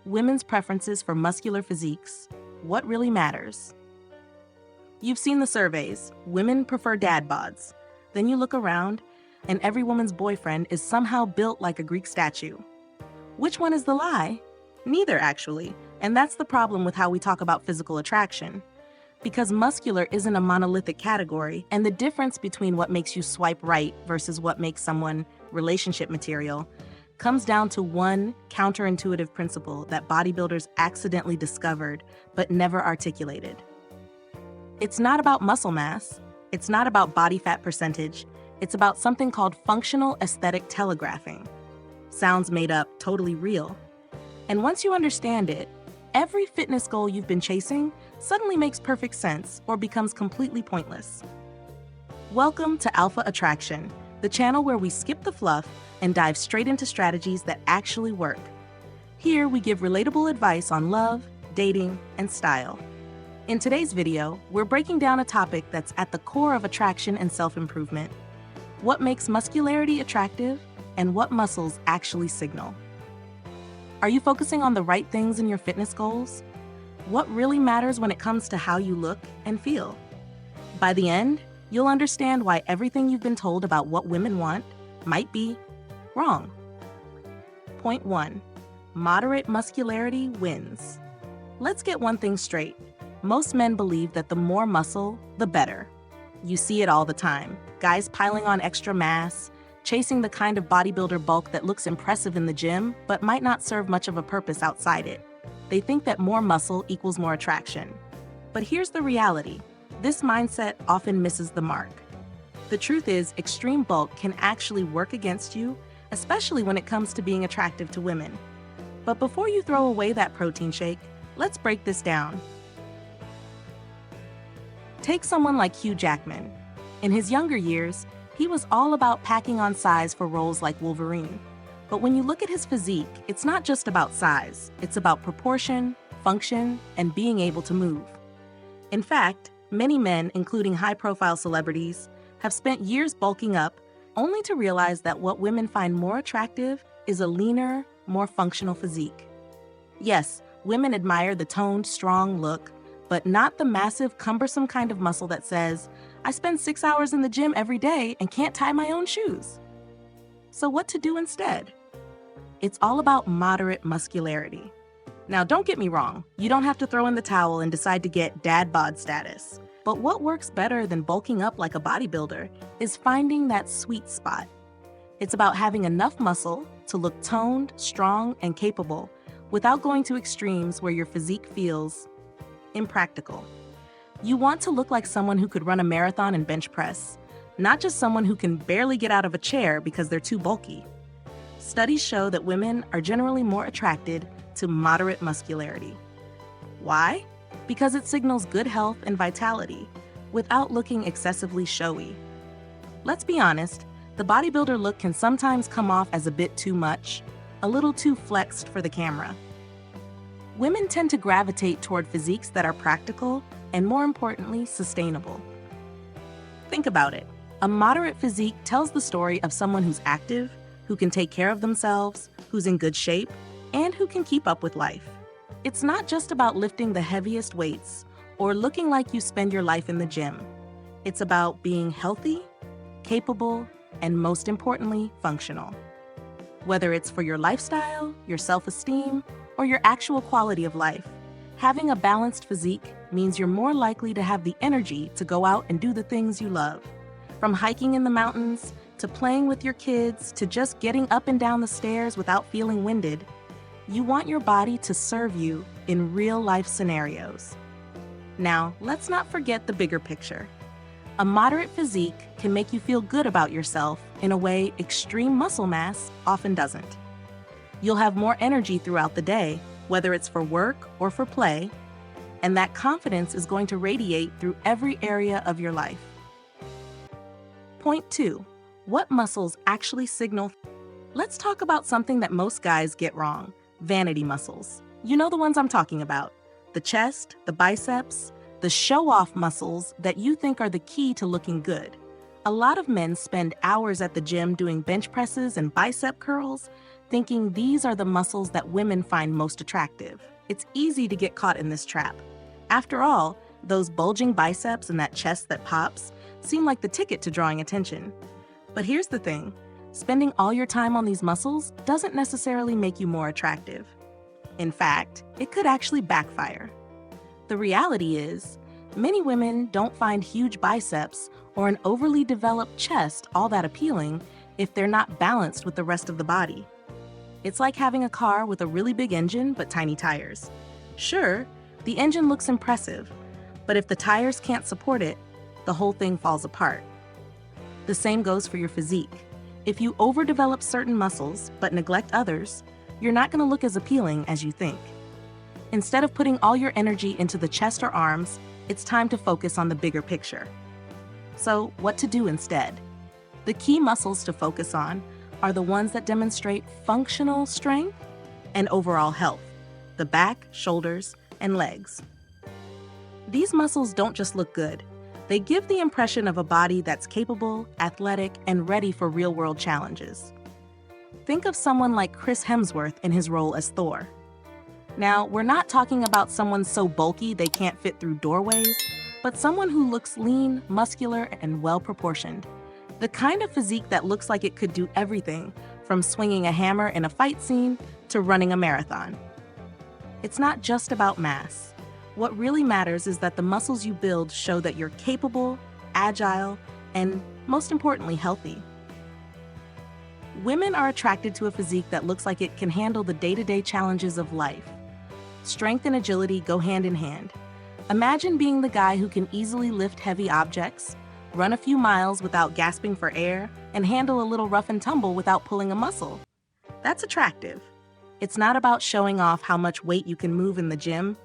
Women's preferences for muscular physiques. What really matters? You've seen the surveys. Women prefer dad bods. Then you look around, and every woman's boyfriend is somehow built like a Greek statue. Which one is the lie? Neither, actually. And that's the problem with how we talk about physical attraction. Because muscular isn't a monolithic category, and the difference between what makes you swipe right versus what makes someone relationship material comes down to one counterintuitive principle that bodybuilders accidentally discovered but never articulated. It's not about muscle mass, it's not about body fat percentage, it's about something called functional aesthetic telegraphing. Sounds made up, totally real. And once you understand it, every fitness goal you've been chasing suddenly makes perfect sense or becomes completely pointless. Welcome to Alpha Attraction, the channel where we skip the fluff and dive straight into strategies that actually work. Here we give relatable advice on love, dating, and style. In today's video, we're breaking down a topic that's at the core of attraction and self-improvement. What makes muscularity attractive and what muscles actually signal. Are you focusing on the right things in your fitness goals? What really matters when it comes to how you look and feel? By the end, you'll understand why everything you've been told about what women want might be wrong. Point 1. Moderate muscularity wins. Let's get one thing straight. Most men believe that the more muscle, the better. You see it all the time. Guys piling on extra mass, chasing the kind of bodybuilder bulk that looks impressive in the gym, but might not serve much of a purpose outside it. They think that more muscle equals more attraction. But here's the reality. This mindset often misses the mark. The truth is, extreme bulk can actually work against you, especially when it comes to being attractive to women. But before you throw away that protein shake, let's break this down. Take someone like Hugh Jackman. In his younger years, he was all about packing on size for roles like Wolverine. But when you look at his physique, it's not just about size. It's about proportion, function, and being able to move. In fact, many men, including high-profile celebrities, have spent years bulking up only to realize that what women find more attractive is a leaner, more functional physique. Yes, women admire the toned, strong look, but not the massive, cumbersome kind of muscle that says, I spend 6 hours in the gym every day and can't tie my own shoes. So what to do instead? It's all about moderate muscularity. Now, don't get me wrong, you don't have to throw in the towel and decide to get dad bod status. But what works better than bulking up like a bodybuilder is finding that sweet spot. It's about having enough muscle to look toned, strong, and capable without going to extremes where your physique feels impractical. You want to look like someone who could run a marathon and bench press, not just someone who can barely get out of a chair because they're too bulky. Studies show that women are generally more attracted to moderate muscularity. Why? Because it signals good health and vitality without looking excessively showy. Let's be honest, the bodybuilder look can sometimes come off as a bit too much, a little too flexed for the camera. Women tend to gravitate toward physiques that are practical and, more importantly, sustainable. Think about it. A moderate physique tells the story of someone who's active, who can take care of themselves, who's in good shape, and who can keep up with life. It's not just about lifting the heaviest weights or looking like you spend your life in the gym. It's about being healthy, capable, and most importantly, functional. Whether it's for your lifestyle, your self-esteem, or your actual quality of life, having a balanced physique means you're more likely to have the energy to go out and do the things you love. From hiking in the mountains, to playing with your kids, to just getting up and down the stairs without feeling winded, you want your body to serve you in real-life scenarios. Now, let's not forget the bigger picture. A moderate physique can make you feel good about yourself in a way extreme muscle mass often doesn't. You'll have more energy throughout the day, whether it's for work or for play, and that confidence is going to radiate through every area of your life. Point 2. What muscles actually signal? Let's talk about something that most guys get wrong. Vanity muscles. You know the ones I'm talking about. The chest, the biceps, the show-off muscles that you think are the key to looking good. A lot of men spend hours at the gym doing bench presses and bicep curls thinking these are the muscles that women find most attractive. It's easy to get caught in this trap. After all, those bulging biceps and that chest that pops seem like the ticket to drawing attention. But here's the thing, spending all your time on these muscles doesn't necessarily make you more attractive. In fact, it could actually backfire. The reality is, many women don't find huge biceps or an overly developed chest all that appealing if they're not balanced with the rest of the body. It's like having a car with a really big engine but tiny tires. Sure, the engine looks impressive, but if the tires can't support it, the whole thing falls apart. The same goes for your physique. If you overdevelop certain muscles but neglect others, you're not going to look as appealing as you think. Instead of putting all your energy into the chest or arms, it's time to focus on the bigger picture. So, what to do instead? The key muscles to focus on are the ones that demonstrate functional strength and overall health: the back, shoulders, and legs. These muscles don't just look good. They give the impression of a body that's capable, athletic, and ready for real-world challenges. Think of someone like Chris Hemsworth in his role as Thor. Now, we're not talking about someone so bulky they can't fit through doorways, but someone who looks lean, muscular, and well-proportioned. The kind of physique that looks like it could do everything, from swinging a hammer in a fight scene to running a marathon. It's not just about mass. What really matters is that the muscles you build show that you're capable, agile, and, most importantly, healthy. Women are attracted to a physique that looks like it can handle the day-to-day challenges of life. Strength and agility go hand in hand. Imagine being the guy who can easily lift heavy objects, run a few miles without gasping for air, and handle a little rough and tumble without pulling a muscle. That's attractive. It's not about showing off how much weight you can move in the gym.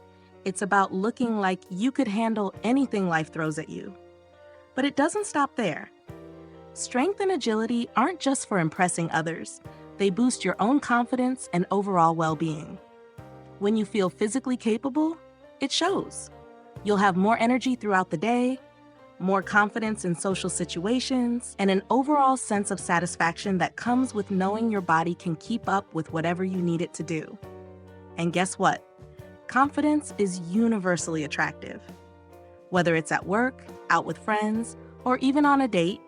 It's about looking like you could handle anything life throws at you. But it doesn't stop there. Strength and agility aren't just for impressing others. They boost your own confidence and overall well-being. When you feel physically capable, it shows. You'll have more energy throughout the day, more confidence in social situations, and an overall sense of satisfaction that comes with knowing your body can keep up with whatever you need it to do. And guess what? Confidence is universally attractive. Whether it's at work, out with friends, or even on a date,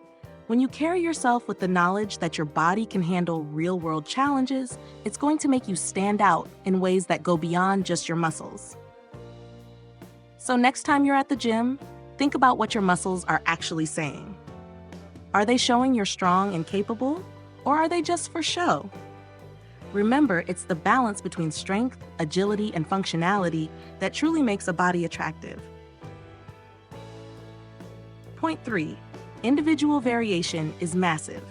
when you carry yourself with the knowledge that your body can handle real-world challenges, it's going to make you stand out in ways that go beyond just your muscles. So next time you're at the gym, think about what your muscles are actually saying. Are they showing you're strong and capable, or are they just for show? Remember, it's the balance between strength, agility, and functionality that truly makes a body attractive. Point 3. Individual variation is massive.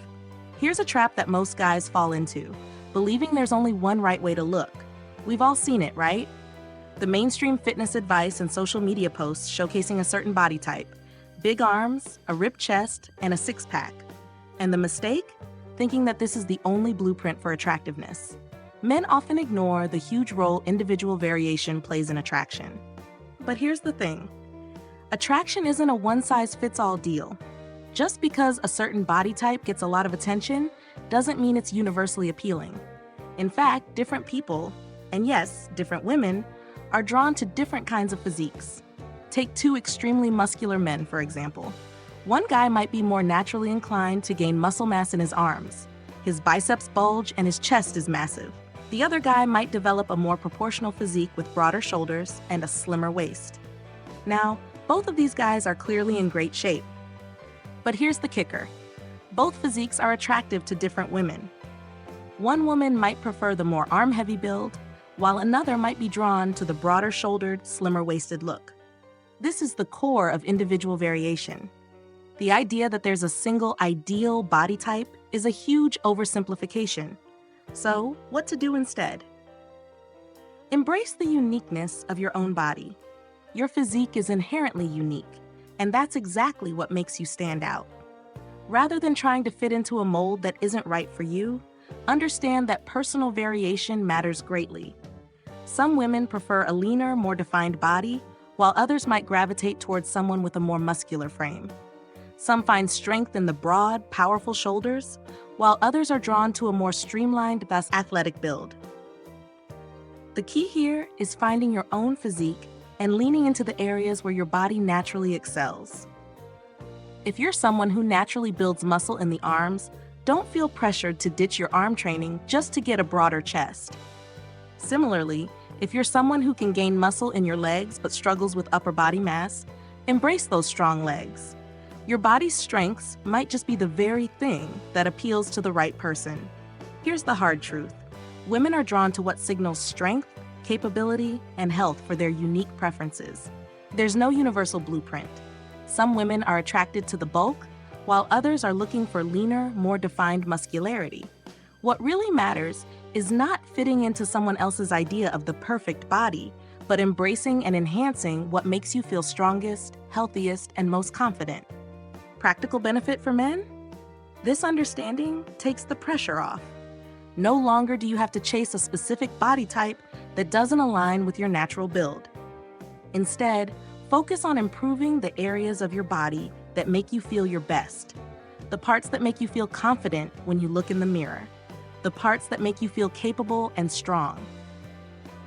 Here's a trap that most guys fall into, believing there's only one right way to look. We've all seen it, right? The mainstream fitness advice and social media posts showcasing a certain body type: big arms, a ripped chest, and a six-pack. And the mistake? Thinking that this is the only blueprint for attractiveness. Men often ignore the huge role individual variation plays in attraction. But here's the thing. Attraction isn't a one-size-fits-all deal. Just because a certain body type gets a lot of attention doesn't mean it's universally appealing. In fact, different people, and yes, different women, are drawn to different kinds of physiques. Take two extremely muscular men, for example. One guy might be more naturally inclined to gain muscle mass in his arms. His biceps bulge and his chest is massive. The other guy might develop a more proportional physique with broader shoulders and a slimmer waist. Now, both of these guys are clearly in great shape. But here's the kicker. Both physiques are attractive to different women. One woman might prefer the more arm-heavy build, while another might be drawn to the broader-shouldered, slimmer-waisted look. This is the core of individual variation. The idea that there's a single ideal body type is a huge oversimplification. So, what to do instead? Embrace the uniqueness of your own body. Your physique is inherently unique, and that's exactly what makes you stand out. Rather than trying to fit into a mold that isn't right for you, understand that personal variation matters greatly. Some women prefer a leaner, more defined body, while others might gravitate towards someone with a more muscular frame. Some find strength in the broad, powerful shoulders, while others are drawn to a more streamlined, thus athletic build. The key here is finding your own physique and leaning into the areas where your body naturally excels. If you're someone who naturally builds muscle in the arms, don't feel pressured to ditch your arm training just to get a broader chest. Similarly, if you're someone who can gain muscle in your legs but struggles with upper body mass, embrace those strong legs. Your body's strengths might just be the very thing that appeals to the right person. Here's the hard truth. Women are drawn to what signals strength, capability, and health for their unique preferences. There's no universal blueprint. Some women are attracted to the bulk, while others are looking for leaner, more defined muscularity. What really matters is not fitting into someone else's idea of the perfect body, but embracing and enhancing what makes you feel strongest, healthiest, and most confident. Practical benefit for men? This understanding takes the pressure off. No longer do you have to chase a specific body type that doesn't align with your natural build. Instead, focus on improving the areas of your body that make you feel your best, the parts that make you feel confident when you look in the mirror, the parts that make you feel capable and strong.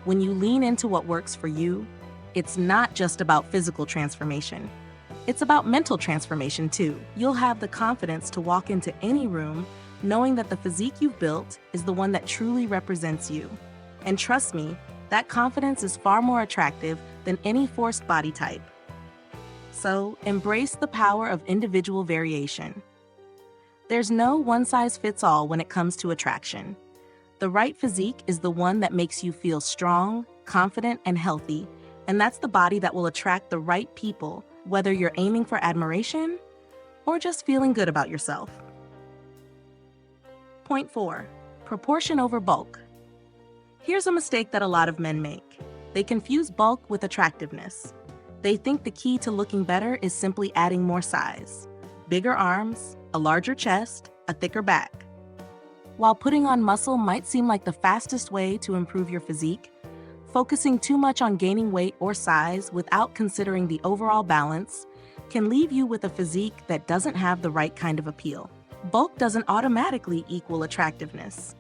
When you lean into what works for you, it's not just about physical transformation. It's about mental transformation too. You'll have the confidence to walk into any room knowing that the physique you've built is the one that truly represents you. And trust me, that confidence is far more attractive than any forced body type. So, embrace the power of individual variation. There's no one-size-fits-all when it comes to attraction. The right physique is the one that makes you feel strong, confident, and healthy, and that's the body that will attract the right people, whether you're aiming for admiration or just feeling good about yourself. Point 4. Proportion over bulk. Here's a mistake that a lot of men make. They confuse bulk with attractiveness. They think the key to looking better is simply adding more size. Bigger arms, a larger chest, a thicker back. While putting on muscle might seem like the fastest way to improve your physique, focusing too much on gaining weight or size without considering the overall balance can leave you with a physique that doesn't have the right kind of appeal. Bulk doesn't automatically equal attractiveness.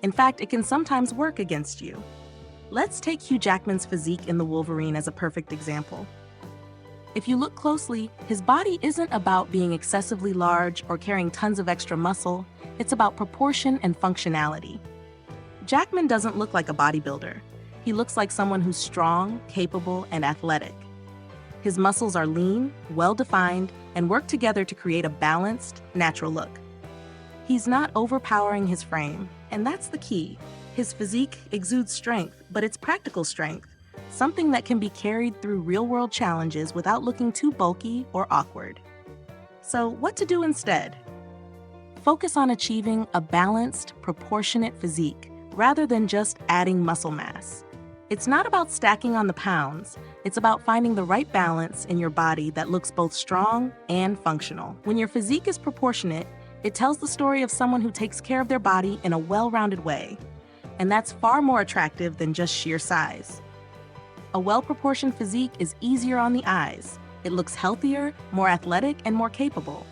In fact, it can sometimes work against you. Let's take Hugh Jackman's physique in The Wolverine as a perfect example. If you look closely, his body isn't about being excessively large or carrying tons of extra muscle. It's about proportion and functionality. Jackman doesn't look like a bodybuilder. He looks like someone who's strong, capable, and athletic. His muscles are lean, well-defined, and work together to create a balanced, natural look. He's not overpowering his frame, and that's the key. His physique exudes strength, but it's practical strength, something that can be carried through real-world challenges without looking too bulky or awkward. So, what to do instead? Focus on achieving a balanced, proportionate physique, rather than just adding muscle mass. It's not about stacking on the pounds, it's about finding the right balance in your body that looks both strong and functional. When your physique is proportionate, it tells the story of someone who takes care of their body in a well-rounded way, and that's far more attractive than just sheer size. A well-proportioned physique is easier on the eyes. It looks healthier, more athletic, and more capable.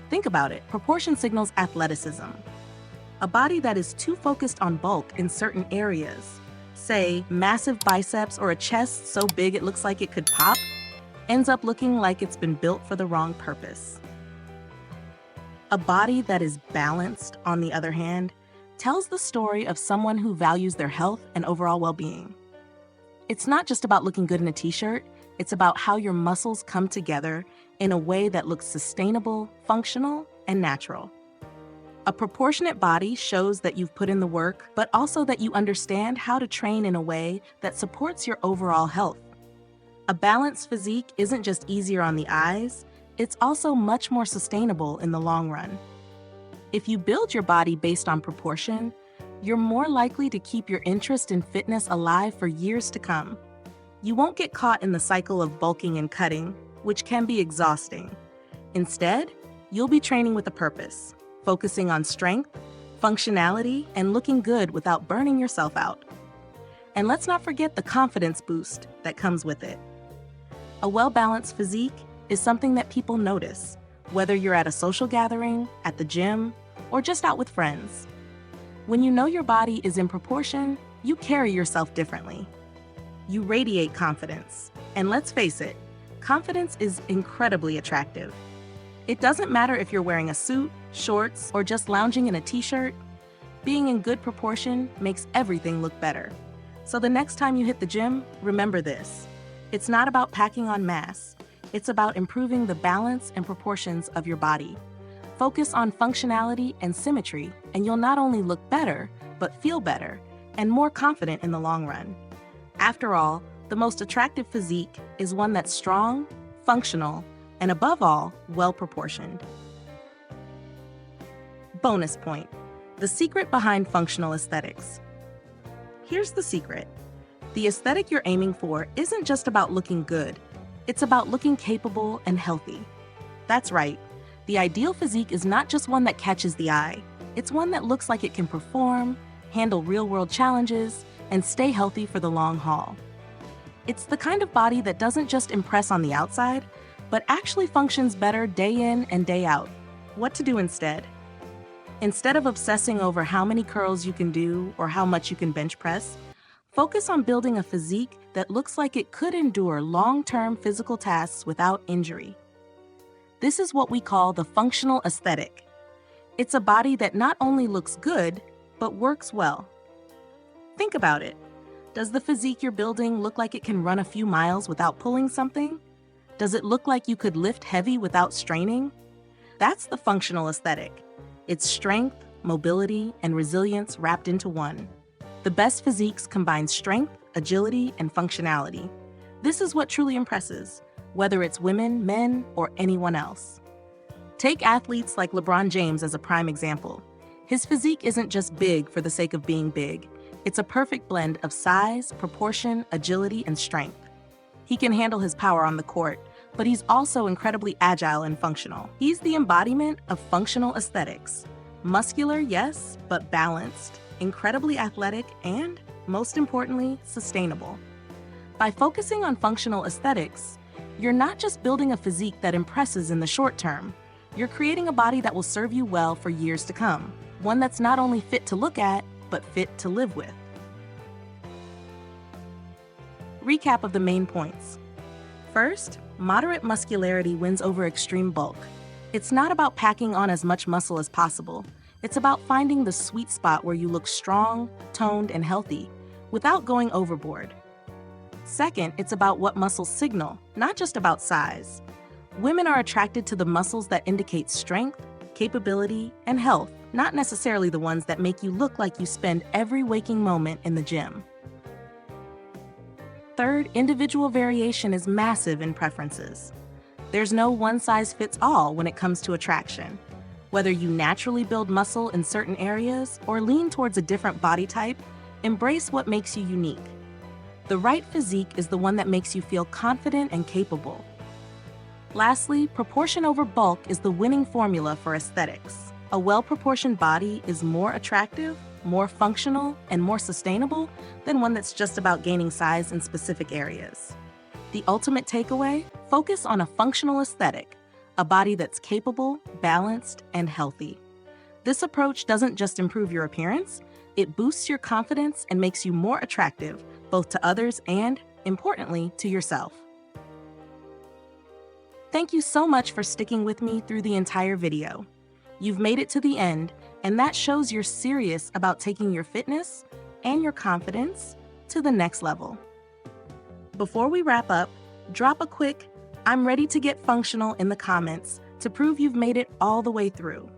Think about it, proportion signals athleticism. A body that is too focused on bulk in certain areas, say massive biceps or a chest so big it looks like it could pop, ends up looking like it's been built for the wrong purpose. A body that is balanced, on the other hand, tells the story of someone who values their health and overall well-being. It's not just about looking good in a t-shirt, it's about how your muscles come together in a way that looks sustainable, functional, and natural. A proportionate body shows that you've put in the work, but also that you understand how to train in a way that supports your overall health. A balanced physique isn't just easier on the eyes, it's also much more sustainable in the long run. If you build your body based on proportion, you're more likely to keep your interest in fitness alive for years to come. You won't get caught in the cycle of bulking and cutting, which can be exhausting. Instead, you'll be training with a purpose, focusing on strength, functionality, and looking good without burning yourself out. And let's not forget the confidence boost that comes with it. A well-balanced physique is something that people notice, whether you're at a social gathering, at the gym, or just out with friends. When you know your body is in proportion, you carry yourself differently. You radiate confidence. And let's face it, confidence is incredibly attractive. It doesn't matter if you're wearing a suit, shorts, or just lounging in a t-shirt. Being in good proportion makes everything look better. So the next time you hit the gym, remember this. It's not about packing on mass. It's about improving the balance and proportions of your body. Focus on functionality and symmetry, and you'll not only look better, but feel better and more confident in the long run. After all, the most attractive physique is one that's strong, functional, and above all, well-proportioned. Bonus point: the secret behind functional aesthetics. Here's the secret. The aesthetic you're aiming for isn't just about looking good. It's about looking capable and healthy. That's right. The ideal physique is not just one that catches the eye. It's one that looks like it can perform, handle real-world challenges, and stay healthy for the long haul. It's the kind of body that doesn't just impress on the outside, but actually functions better day in and day out. What to do instead? Instead of obsessing over how many curls you can do or how much you can bench press, focus on building a physique that looks like it could endure long-term physical tasks without injury. This is what we call the functional aesthetic. It's a body that not only looks good, but works well. Think about it. Does the physique you're building look like it can run a few miles without pulling something? Does it look like you could lift heavy without straining? That's the functional aesthetic. It's strength, mobility, and resilience wrapped into one. The best physiques combine strength, agility, and functionality. This is what truly impresses, whether it's women, men, or anyone else. Take athletes like LeBron James as a prime example. His physique isn't just big for the sake of being big. It's a perfect blend of size, proportion, agility, and strength. He can handle his power on the court, but he's also incredibly agile and functional. He's the embodiment of functional aesthetics. Muscular, yes, but balanced, incredibly athletic, and, most importantly, sustainable. By focusing on functional aesthetics, you're not just building a physique that impresses in the short term. You're creating a body that will serve you well for years to come. One that's not only fit to look at, but fit to live with. Recap of the main points. First, moderate muscularity wins over extreme bulk. It's not about packing on as much muscle as possible. It's about finding the sweet spot where you look strong, toned, and healthy, without going overboard. Second, it's about what muscles signal, not just about size. Women are attracted to the muscles that indicate strength, capability, and health, not necessarily the ones that make you look like you spend every waking moment in the gym. Third, individual variation is massive in preferences. There's no one-size-fits-all when it comes to attraction. Whether you naturally build muscle in certain areas or lean towards a different body type, embrace what makes you unique. The right physique is the one that makes you feel confident and capable. Lastly, proportion over bulk is the winning formula for aesthetics. A well-proportioned body is more attractive, more functional, and more sustainable than one that's just about gaining size in specific areas. The ultimate takeaway? Focus on a functional aesthetic, a body that's capable, balanced, and healthy. This approach doesn't just improve your appearance, it boosts your confidence and makes you more attractive, both to others and, importantly, to yourself. Thank you so much for sticking with me through the entire video. You've made it to the end, and that shows you're serious about taking your fitness and your confidence to the next level. Before we wrap up, drop a quick "I'm ready to get functional" in the comments to prove you've made it all the way through.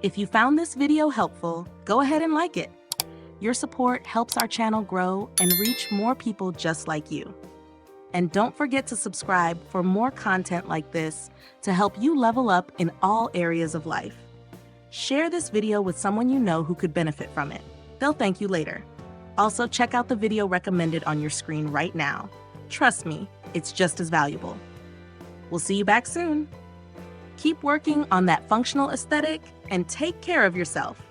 If you found this video helpful, go ahead and like it. Your support helps our channel grow and reach more people just like you. And don't forget to subscribe for more content like this to help you level up in all areas of life. Share this video with someone you know who could benefit from it. They'll thank you later. Also, check out the video recommended on your screen right now. Trust me, it's just as valuable. We'll see you back soon. Keep working on that functional aesthetic and take care of yourself.